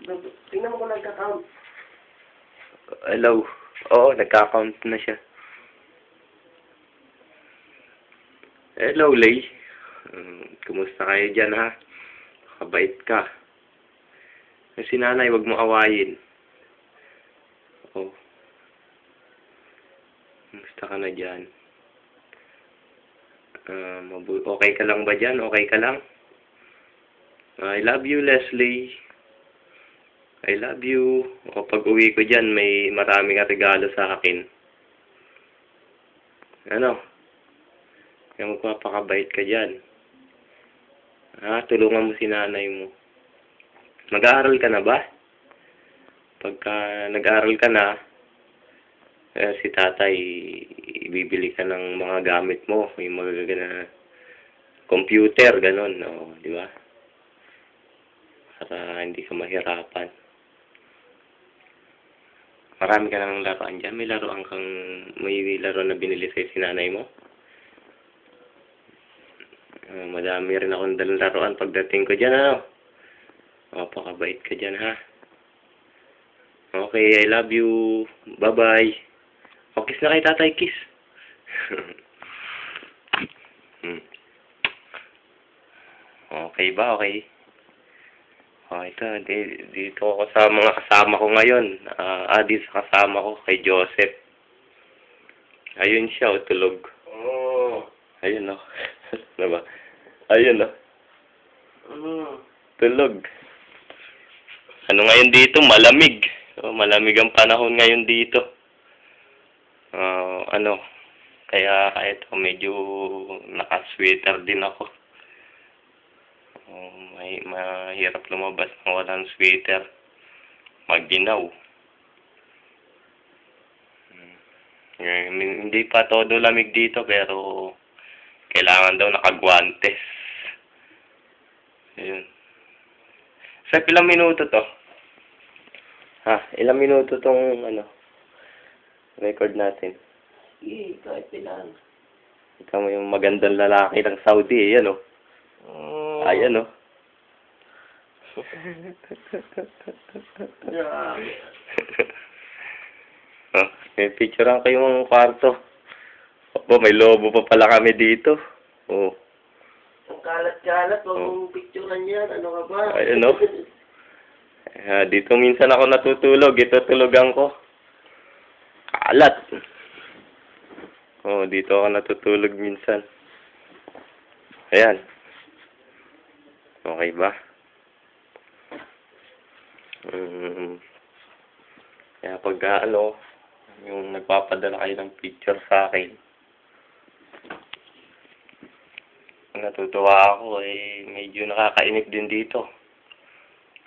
Tingnan mo kung nagka-count. Hello. Oo, nagka-count na siya. Hello, Lay. Kumusta kayo dyan, ha? Kabait ka. Si nanay, wag mo awayin. Oh. Kumusta ka na dyan? Okay ka lang ba dyan? Okay ka lang? I love you, Leslie. I love you. O pag uwi ko dyan, may maraming regalo sa akin. Ano? Kaya magpapakabait ka dyan. Tulungan mo si nanay mo. Mag-aaral ka na ba? Pagka nag-aaral ka na, si tatay, bibili ka ng mga gamit mo. Yung magagana computer, ganun. O, di ba? Para hindi ka mahirapan. Marami ka nang laruan dyan. May laro na binili sa'yo si nanay mo. Madami rin akong dalang laruan pagdating ko dyan, ano? Pakabait ka dyan, ha? Okay, I love you. Bye-bye. Kiss na kay tatay, kiss. Okay ba? Okay. Ito, dito ako sa mga kasama ko ngayon. Dito sa kasama ko kay Joseph. Ayun siya, tulog. Ayun, no. Ano ba? Ayun, no. Tulog. Ano ngayon dito? Malamig. Malamig ang panahon ngayon dito. Kaya ito, medyo naka-sweater din ako. Mahirap lumabas ng walang sweater. Magdinaw. Hindi pa todo lamig dito, pero kailangan daw nakagwantes. Ayun. Sa ilang minuto to? Ilang minuto tong record natin? Sige, kahit ilan. Ikaw mo yung magandang lalaki ng Saudi, yan, Ayan, may picturean kayong kwarto. May lobo pa pala kami dito. Ang kalat-kalat, huwag mong picturean yan. Ano ka ba? Ayun, dito minsan ako natutulog. Ito tulugan ko. Kalat. Dito ako natutulog minsan. Ayan. Okay ba? Kaya pag yung nagpapadala kayo ng picture sa akin, natutuwa ako, medyo nakakainip din dito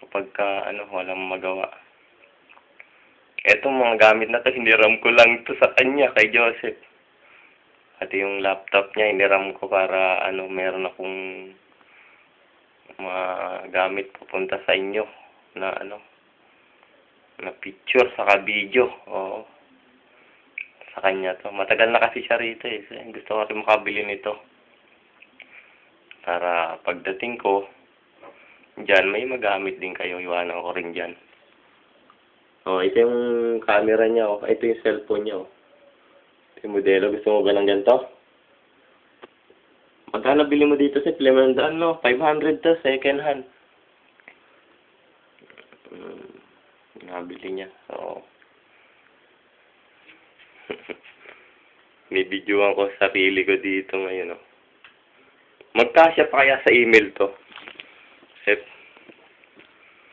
kapag walang magawa. Etong mga gamit na to, hiniram ko lang to sa kanya, kay Joseph. At yung laptop niya, hiniram ko para meron akong mga gamit pupunta sa inyo na na picture saka video. Sa kanya to. Matagal na kasi siya rito, gusto ko rin makabili nito. Para pagdating ko, dyan may magamit din kayo. Iwanan ko rin dyan. Ito yung camera niya. Ito yung cellphone niya. Ito yung modelo. Gusto mo ba ng ganito? Magkano bili mo dito sa 500, 500 to, second hand. Nabili niya. May videoan ko sarili ko dito ngayon, Magkasya pa kaya sa email to? Sep?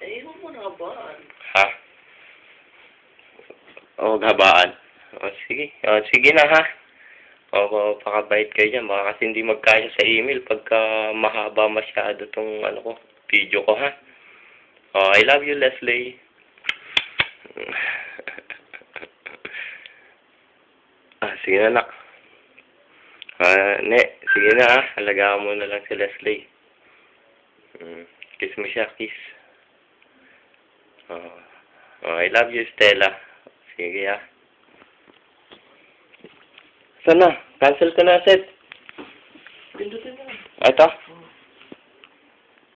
Huwag mo na habaan. Habaan. Sige. Sige na, ha? Pakabait kayo dyan. Baka kasi hindi magkasya sa email pagka mahaba masyado tong video ko, ha? I love you, Leslie. Sige na, nak. Sige na, ha? Alagaan mo na lang si Leslie. Kiss mo siya, kiss. I love you, Stella. Sige, ha? Sana, cancel ko na, Seth. Pindutin mo. Ito.